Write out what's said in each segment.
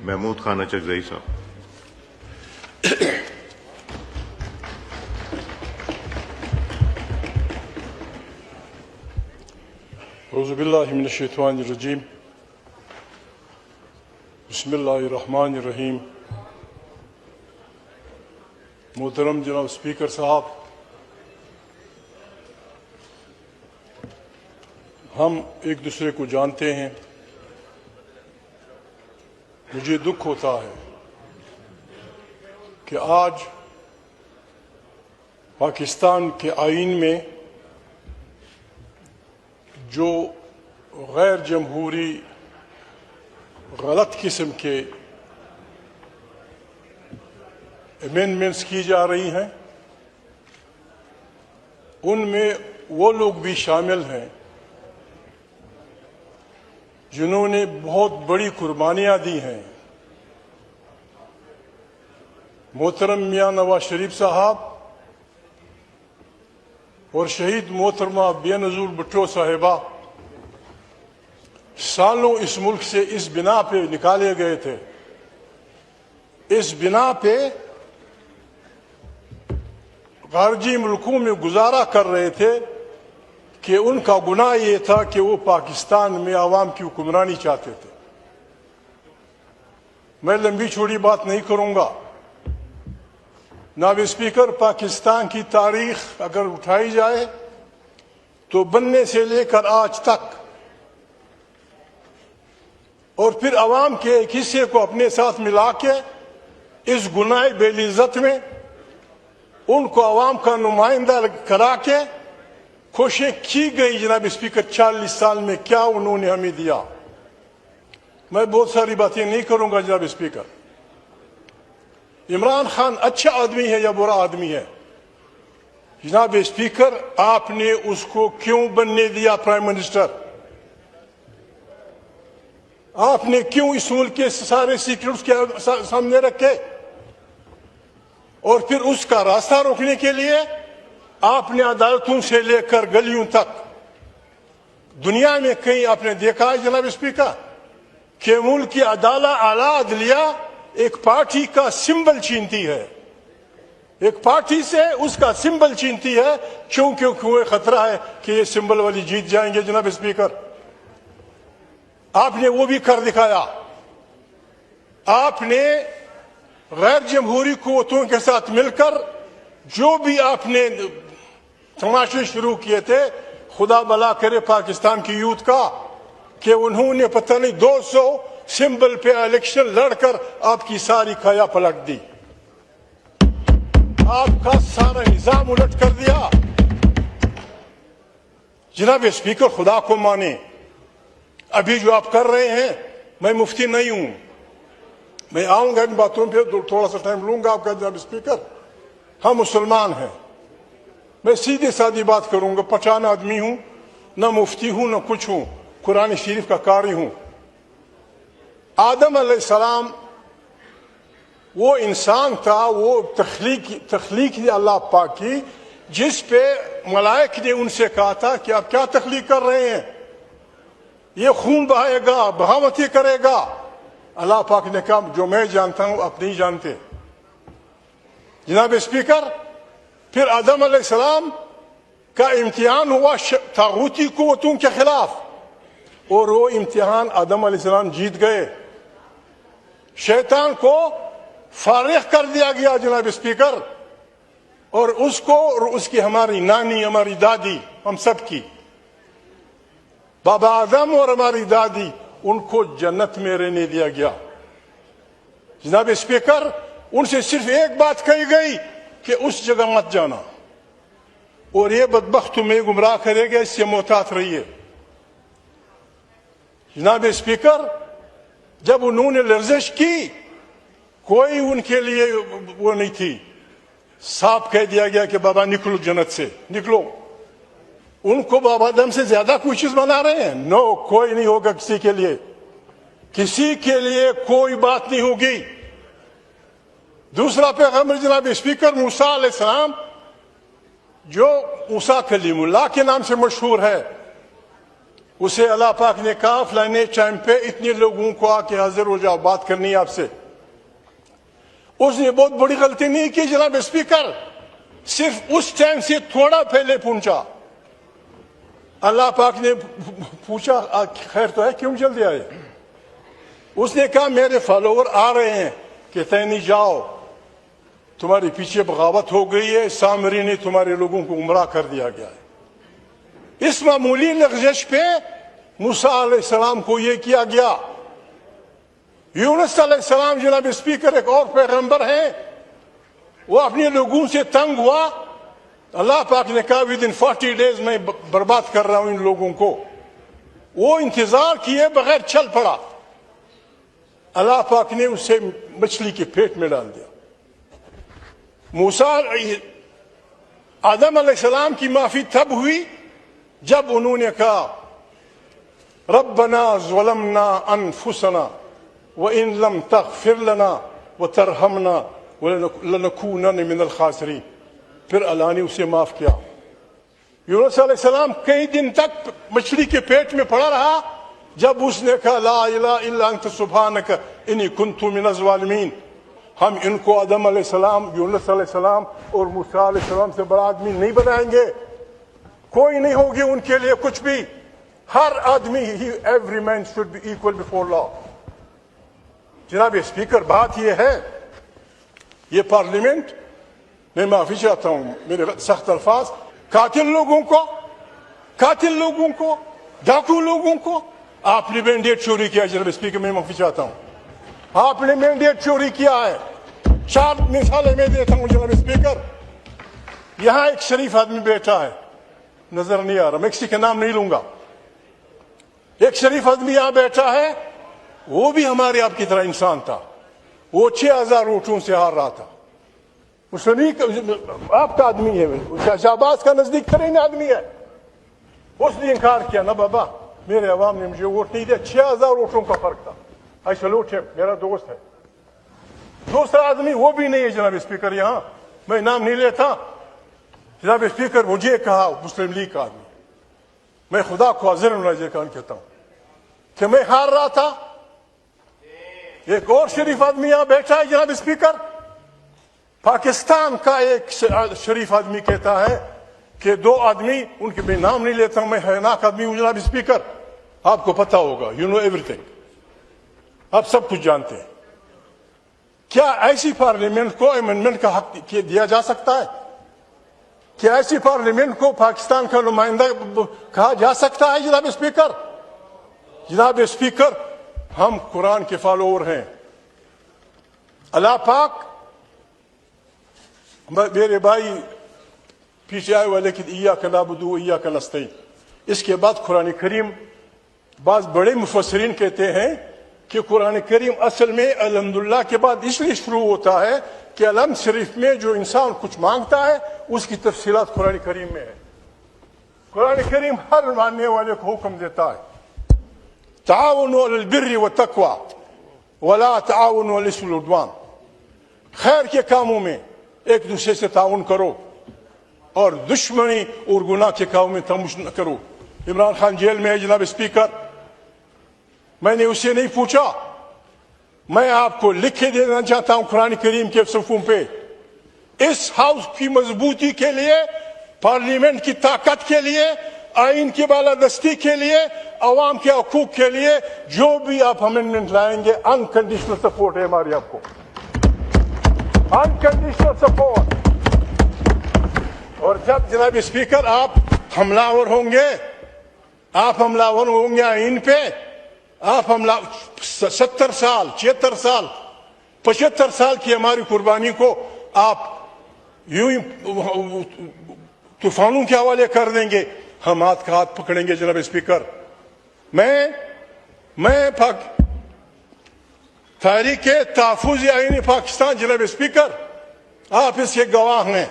محمود خان اچکزئی صاحب. اعوذ باللہ من الشیطان الرجیم. بسم اللہ الرحمن الرحیم. محترم جناب اسپیکر صاحب، ہم ایک دوسرے کو جانتے ہیں. مجھے دکھ ہوتا ہے کہ آج پاکستان کے آئین میں جو غیر جمہوری غلط قسم کے امینڈمنٹس کی جا رہی ہیں، ان میں وہ لوگ بھی شامل ہیں جنہوں نے بہت بڑی قربانیاں دی ہیں. محترم میاں نواز شریف صاحب اور شہید محترمہ بے نظیر بھٹو صاحبہ سالوں اس ملک سے اس بنا پہ نکالے گئے تھے، اس بنا پہ خارجی ملکوں میں گزارا کر رہے تھے کہ ان کا گناہ یہ تھا کہ وہ پاکستان میں عوام کی حکمرانی چاہتے تھے. میں لمبی چوڑی بات نہیں کروں گا. جناب اسپیکر، پاکستان کی تاریخ اگر اٹھائی جائے تو بننے سے لے کر آج تک، اور پھر عوام کے ایک حصے کو اپنے ساتھ ملا کے اس گناہ بے عزت میں ان کو عوام کا نمائندہ کرا کے کوششیں کی گئی. جناب اسپیکر، 40 سال میں کیا انہوں نے ہمیں دیا؟ میں بہت ساری باتیں نہیں کروں گا. جناب اسپیکر، عمران خان اچھا آدمی ہے یا برا آدمی ہے؟ جناب اسپیکر، آپ نے اس کو کیوں بننے دیا پرائم منسٹر؟ آپ نے کیوں اس ملک کے سارے سیکرٹس کے سامنے رکھے؟ اور پھر اس کا راستہ روکنے کے لیے آپ نے عدالتوں سے لے کر گلیوں تک دنیا میں کہیں آپ نے دیکھا ہے جناب اسپیکر کہ ملک کی اعلیٰ عدلیہ ایک پارٹی کا سمبل چینتی ہے، ایک پارٹی سے اس کا سمبل چینتی ہے کیونکہ خطرہ ہے کہ یہ سمبل والی جیت جائیں گے. جناب اسپیکر، آپ نے وہ بھی کر دکھایا. آپ نے غیر جمہوری قوتوں کے ساتھ مل کر جو بھی آپ نے تماشے شروع کیے تھے، خدا بھلا کرے پاکستان کی یوتھ کا، کہ انہوں نے پتہ نہیں 200 سمبل پہ الیکشن لڑ کر آپ کی ساری کھایا پلٹ دی، آپ کا سارا نظام الٹ کر دیا. جناب اسپیکر، خدا کو مانے، ابھی جو آپ کر رہے ہیں، میں مفتی نہیں ہوں، میں آؤں گا ان باتوں پہ، تھوڑا سا ٹائم لوں گا آپ کا. جناب اسپیکر، ہم مسلمان ہیں. میں سیدھی سادی بات کروں گا. پٹھان آدمی ہوں، نہ مفتی ہوں نہ کچھ ہوں، قرآن شریف کا قاری ہوں. آدم علیہ السلام وہ انسان تھا، وہ تخلیق اللہ پاک کی، جس پہ ملائک نے ان سے کہا تھا کہ آپ کیا تخلیق کر رہے ہیں؟ یہ خون بہائے گا، بغاوتی کرے گا. اللہ پاک نے کہا جو میں جانتا ہوں آپ نہیں جانتے. جناب اسپیکر، پھر آدم علیہ السلام کا امتحان ہوا طاغوتی قوتوں کے خلاف، اور وہ امتحان آدم علیہ السلام جیت گئے. شیطان کو فارغ کر دیا گیا. جناب اسپیکر، اور اس کو اور اس کی ہماری نانی، ہماری دادی، ہم سب کی بابا آدم اور ہماری دادی، ان کو جنت میں رہنے دیا گیا. جناب اسپیکر، ان سے صرف ایک بات کہی گئی کہ اس جگہ مت جانا، اور یہ بدبخت تمہیں گمراہ کرے گا، اس سے محتاط رہیے. جناب اسپیکر، جب انہوں نے لرزش کی، کوئی ان کے لیے وہ نہیں تھی. صاف کہہ دیا گیا کہ بابا نکلو جنت سے، نکلو. ان کو بابا آدم سے زیادہ کوئی چیز بنا رہے ہیں؟ نو، کوئی نہیں ہوگا کسی کے لیے، کسی کے لیے کوئی بات نہیں ہوگی. دوسرا پیغمبر جناب اسپیکر موسیٰ علیہ السلام، جو موسیٰ کلیم اللہ کے نام سے مشہور ہے، اسے اللہ پاک نے کہا فلانے ٹائم پہ اتنے لوگوں کو آ کے حاضر ہو جاؤ، بات کرنی ہے آپ سے. اس نے بہت بڑی غلطی نہیں کی جناب اسپیکر، صرف اس ٹائم سے تھوڑا پہلے پہنچا. اللہ پاک نے پوچھا خیر تو ہے، کیوں جلدی آئے؟ اس نے کہا میرے فالوور آ رہے ہیں، کہتے نہیں جاؤ، تمہارے پیچھے بغاوت ہو گئی ہے، سامری نے تمہارے لوگوں کو گمراہ کر دیا گیا ہے. اس معمولی لغزش پہ موسیٰ علیہ السلام کو یہ کیا گیا. یونس علیہ السلام جناب اسپیکر ایک اور پیغمبر ہیں، وہ اپنے لوگوں سے تنگ ہوا. اللہ پاک نے کہا ودن 40 days میں برباد کر رہا ہوں ان لوگوں کو. وہ انتظار کیے بغیر چل پڑا. اللہ پاک نے اسے مچھلی کے پیٹ میں ڈال دیا. موسیٰ آدم علیہ السلام کی معافی تب ہوئی جب انہوں نے کہا ربنا ظلمنا انفسنا وان لم تغفر لنا وترحمنا لنکونن من الخاسرین. پھر اللہ نے اسے معاف کیا. یونس علیہ السلام کئی دن تک مچھلی کے پیٹ میں پڑا رہا. جب اس نے کہا لا الہ الا انت سبحانک انی کنت من الظالمین، ہم ان کو آدم علیہ السلام، یونس علیہ السلام اور موسیٰ علیہ السلام سے بڑا آدمی نہیں بنائیں گے. کوئی نہیں ہوگی ان کے لیے کچھ بھی. ہر آدمی every man should be equal before law. جناب اسپیکر بات یہ ہے، یہ پارلیمنٹ، میں معافی چاہتا ہوں میرے سخت الفاظ، قاتل لوگوں کو ڈاکو لوگوں کو آپ نے مینڈیٹ چوری کیا. جناب اسپیکر میں معافی چاہتا ہوں، آپ نے مینڈیٹ چوری کیا ہے. 4 مثالیں میں دیتا ہوں جناب اسپیکر. یہاں ایک شریف آدمی بیٹھا ہے، نظر نہیں آ رہا، میں کسی کا نام نہیں لوں گا. ایک شریف آدمی یہاں بیٹھا ہے، وہ بھی ہمارے آپ کی طرح انسان تھا. وہ 6000 ووٹوں سے ہار رہا تھا. آپ کا آدمی ہے، شہباز کا نزدیک ترین آدمی ہے. اس نے انکار کیا، نہ بابا میرے عوام نے مجھے ووٹ نہیں دیا. 6000 ووٹوں کا فرق تھا. آئی سلوٹ ہم، میرا دوست ہے. دوسرا آدمی وہ بھی نہیں ہے جناب اسپیکر، یہاں میں نام نہیں لیتا. جناب اسپیکر مجھے کہا مسلم لیگ کا آدمی، میں خدا کو حاضر ناظر کان کہتا ہوں کہ میں ہار رہا تھا. ایک اور شریف آدمی یہاں بیٹھا ہے جناب اسپیکر. پاکستان کا ایک شریف آدمی کہتا ہے کہ 2 آدمی، ان کے میں نام نہیں لیتا ہوں، میں حیرناک آدمی ہوں جناب اسپیکر، آپ کو پتا ہوگا، یو نو ایوری تھنگ، آپ سب کچھ جانتے ہیں. کیا ایسی پارلیمنٹ کو امینڈمنٹ کا حق دیا جا سکتا ہے؟ کیا ایسی پارلیمنٹ کو پاکستان کا نمائندہ کہا جا سکتا ہے جناب اسپیکر؟ جناب اسپیکر ہم قرآن کے فالوور ہیں. اللہ پاک، میرے بھائی پیچھے آئے والے کہ ایاک نعبد و ایاک نستعین، اس کے بعد قرآن کریم، بعض بڑے مفسرین کہتے ہیں کہ قرآن کریم اصل میں الحمدللہ کے بعد اس لیے شروع ہوتا ہے کہ الحمد شریف میں جو انسان کچھ مانگتا ہے اس کی تفصیلات قرآن کریم میں ہے. قرآن کریم ہر ماننے والے کو حکم دیتا ہے تعاونوا علی البر والتقوی ولا تعاونوا علی الاثم والعدوان. خیر کے کاموں میں ایک دوسرے سے تعاون کرو اور دشمنی اور گناہ کے کاموں میں تمش نہ کرو. عمران خان جیل میں ہے جناب اسپیکر. میں نے اسے نہیں پوچھا، میں آپ کو لکھ کے دینا چاہتا ہوں قرآن کریم کے صفحوں پہ. اس ہاؤس کی مضبوطی کے لیے، پارلیمنٹ کی طاقت کے لیے، آئین کی بالادستی کے لیے، عوام کے حقوق کے لیے جو بھی آپ امینڈمنٹ لائیں گے انکنڈیشنل سپورٹ ہے ہماری آپ کو، انکنڈیشنل سپورٹ. اور جب جناب اسپیکر آپ حملہ ہوں گے آئین پہ، آپ 70 سال 76 سال 75 سال کی ہماری قربانی کو آپ یوں ہی طوفانوں کے حوالے کر دیں گے، ہم ہاتھ کا ہاتھ پکڑیں گے جناب اسپیکر. میں تحریک تحفظ آئین پاکستان جناب اسپیکر، آپ اس کے گواہ ہیں.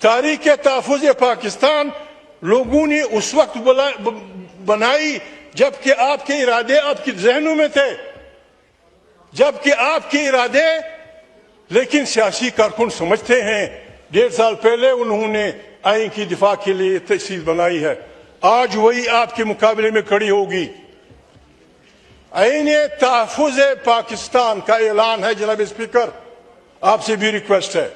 تحریک تحفظ پاکستان لوگوں نے اس وقت بنائی جبکہ آپ کے ارادے آپ کے ذہنوں میں تھے، جبکہ آپ کے ارادے، لیکن سیاسی کارکن سمجھتے ہیں 1.5 سال پہلے انہوں نے آئین کی دفاع کے لیے تحصیل بنائی ہے. آج وہی آپ کے مقابلے میں کھڑی ہوگی. آئین تحفظ پاکستان کا اعلان ہے جناب اسپیکر. آپ سے بھی ریکویسٹ ہے,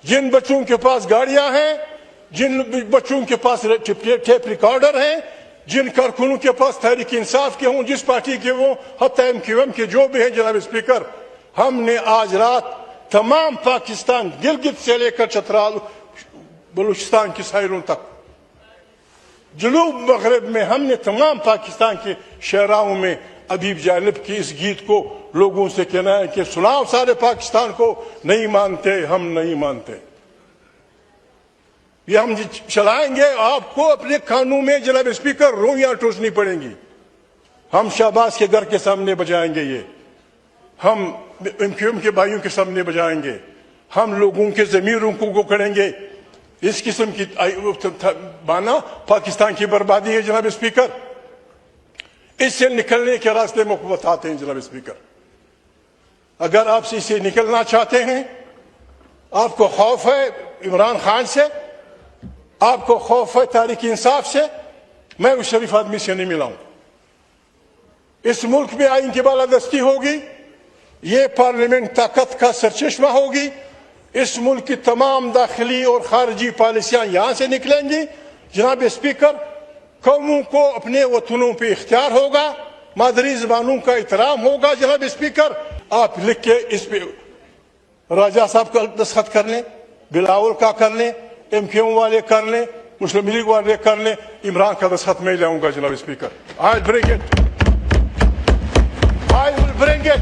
جن بچوں کے پاس گاڑیاں ہیں, جن بچوں کے پاس ٹیپ ریکارڈر ہیں, جن کارکنوں کے پاس تحریک انصاف کے ہوں, جس پارٹی کے وہ, حتی MQM کے جو بھی ہیں جناب اسپیکر, ہم نے آج رات تمام پاکستان گلگت سے لے کر چترال بلوچستان کی ساحلوں تک, جنوب مغرب میں ہم نے تمام پاکستان کے شہراؤں میں ابیب جالب کی اس گیت کو لوگوں سے کہنا ہے کہ سناؤ سارے پاکستان کو. نہیں مانتے, ہم نہیں مانتے. یہ ہم چلائیں گے. آپ کو اپنے کانوں میں جناب اسپیکر رویاں ٹوسنی پڑیں گی. ہم شہباز کے گھر کے سامنے بجائیں گے, یہ ہم MQM کے بھائیوں کے سامنے بجائیں گے, ہم لوگوں کے ضمیروں کو کریں گے. اس قسم کی مانا پاکستان کی بربادی ہے جناب اسپیکر. اس سے نکلنے کے راستے میں بتاتے ہیں جناب اسپیکر. اگر آپ سے اسے نکلنا چاہتے ہیں, آپ کو خوف ہے عمران خان سے, آپ کو خوف ہے تحریک انصاف سے, میں اس شریف آدمی سے نہیں ملا ہوں. اس ملک میں آئین کی بالادستی ہوگی, یہ پارلیمنٹ طاقت کا سرچشمہ ہوگی. اس ملک کی تمام داخلی اور خارجی پالیسیاں یہاں سے نکلیں گی. جناب اسپیکر, قوموں کو اپنے وطنوں پہ اختیار ہوگا, مادری زبانوں کا احترام ہوگا. جناب اسپیکر, آپ لکھ کے اس پہ راجہ صاحب کا دستخط کر لیں, بلاول کا کر لیں, MQM والے کر لیں, مسلم لیگ والے کر لیں, عمران کا دستخط میں لاؤں گا جناب speaker. I will bring it.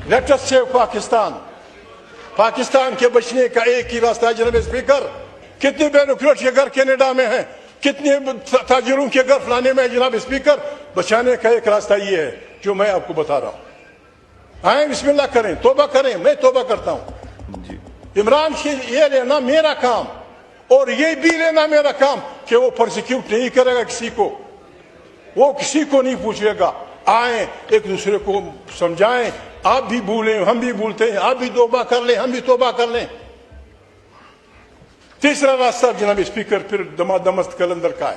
Let us save Pakistan. Pakistan کے بچنے کا ایک ہی راستہ ہے جناب اسپیکر. کتنے بیوروکریٹ کے گھر کینیڈا میں ہیں, کتنے تاجروں کے گھر فلانے میں ہے جناب اسپیکر. بچانے کا ایک راستہ یہ ہے جو میں آپ کو بتا رہا ہوں. آئیں بسم اللہ کریں, توبہ کریں. میں توبہ کرتا ہوں. عمران کی یہ لینا میرا کام اور یہ بھی لینا میرا کام کہ وہ پرسیکیوٹ نہیں کرے گا کسی کو, وہ کسی کو نہیں پوچھے گا. آئیں ایک دوسرے کو سمجھائیں. آپ بھی بھولیں, ہم بھی بھولتے ہیں. آپ بھی توبہ کر لیں, ہم بھی توبہ کر لیں. تیسرا راستہ جناب اسپیکر پھر دمست کلندر کا ہے.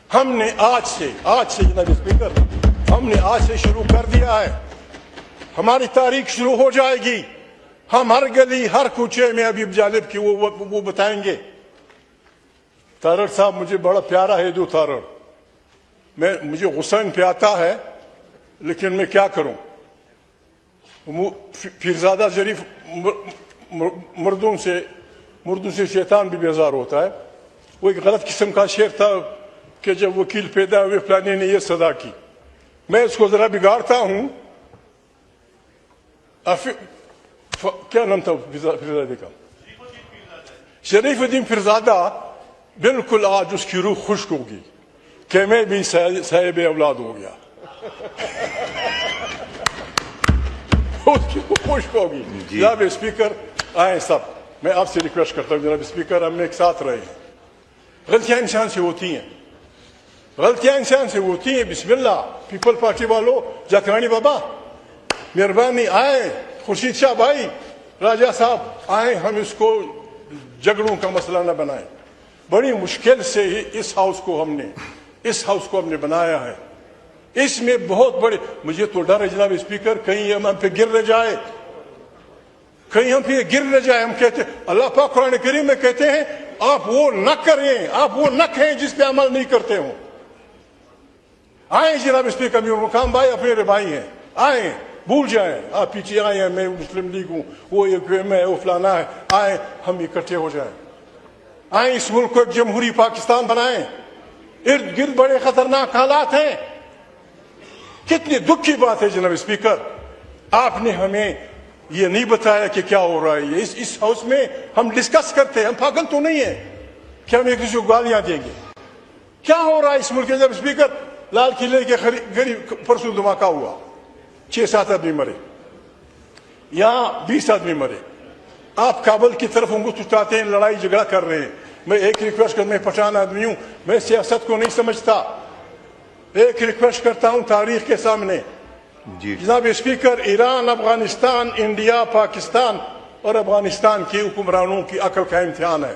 ہم نے آج سے جناب اسپیکر, ہم نے آج سے شروع کر دیا ہے. ہماری تاریخ شروع ہو جائے گی. ہم ہر گلی ہر کوچے میں ابیب جالب کی وہ بتائیں گے. تارڑ صاحب مجھے بڑا پیارا ہے دو تارڑ, مجھے غصہ ان پہ آتا ہے لیکن میں کیا کروں. پیرزادہ ظریف مردوں سے شیطان بھی بیزار ہوتا ہے. وہ ایک غلط قسم کا شعر تھا کہ جب وکیل پیدا ہوئے فلانے نے یہ صدا کی. میں اس کو ذرا بگاڑتا ہوں. کیا نام تھا پیرزادے کا؟ شریف الدین پیرزادہ. بالکل آج اس کی روح خشک ہوگی کہ میں بھی صاحب اولاد ہو گیا. اس کی روح خشک ہوگی. جناب اسپیکر آئیں سب, میں آپ سے ریکویسٹ کرتا ہوں جناب اسپیکر, ہم ایک ساتھ رہے ہیں. غلطیاں انسان سے ہوتی ہیں, غلطیاں انسان سے ہوتی ہیں. بسم اللہ. پیپل پارٹی والوں, جاکرانی بابا مہربانی آئیں, خورشید شاہ بھائی, راجہ صاحب آئیں, ہم اس کو جھگڑوں کا مسئلہ نہ بنائیں. بڑی مشکل سے اس ہاؤس کو ہم نے بنایا ہے. اس میں بہت بڑے, مجھے تو ڈر ہے جناب اسپیکر کہیں ہم پہ گر نہ جائے, ہم کہتے اللہ پاک قرآن کریم میں کہتے ہیں آپ وہ نہ کریں, آپ وہ نہ کہیں جس پہ عمل نہیں کرتے ہوں. آئیں جناب اسپیکر, میرے مقام بھائی اپنے بھائی ہیں, آئیں, بھول جائیں. آپ پیچھے آئے ہیں, میں مسلم لیگ ہوں, وہ MQM ہے, وہ فلانا ہے. آئیں ہم اکٹھے ہو جائیں. آئیں اس ملک کو ایک جمہوری پاکستان بنائیں. ارد گرد بڑے خطرناک حالات ہیں. کتنی دکھ کی بات ہے جناب اسپیکر, آپ نے ہمیں یہ نہیں بتایا کہ کیا ہو رہا ہے. اس ہاؤس میں ہم ڈسکس کرتے ہیں, ہم پاگل تو نہیں ہیں کہ ہم ایک دوسرے کو گالیاں دیں گے. کیا ہو رہا ہے اس ملک کے جناب اسپیکر؟ لال قلعے کے قریب پرسوں دھماکہ ہوا, 6-7 آدمی مرے, یہاں 20 آدمی مرے. آپ کابل کی طرف انگوٹھ اٹھاتے ہیں, لڑائی جھگڑا کر رہے ہیں. میں ایک ریکویسٹ کر, میں پٹھان آدمی ہوں, میں سیاست کو نہیں سمجھتا. ایک ریکویسٹ کرتا ہوں تاریخ کے سامنے. جناب اسپیکر, ایران, افغانستان, انڈیا, پاکستان اور افغانستان کے حکمرانوں کی عقل کا امتحان ہے.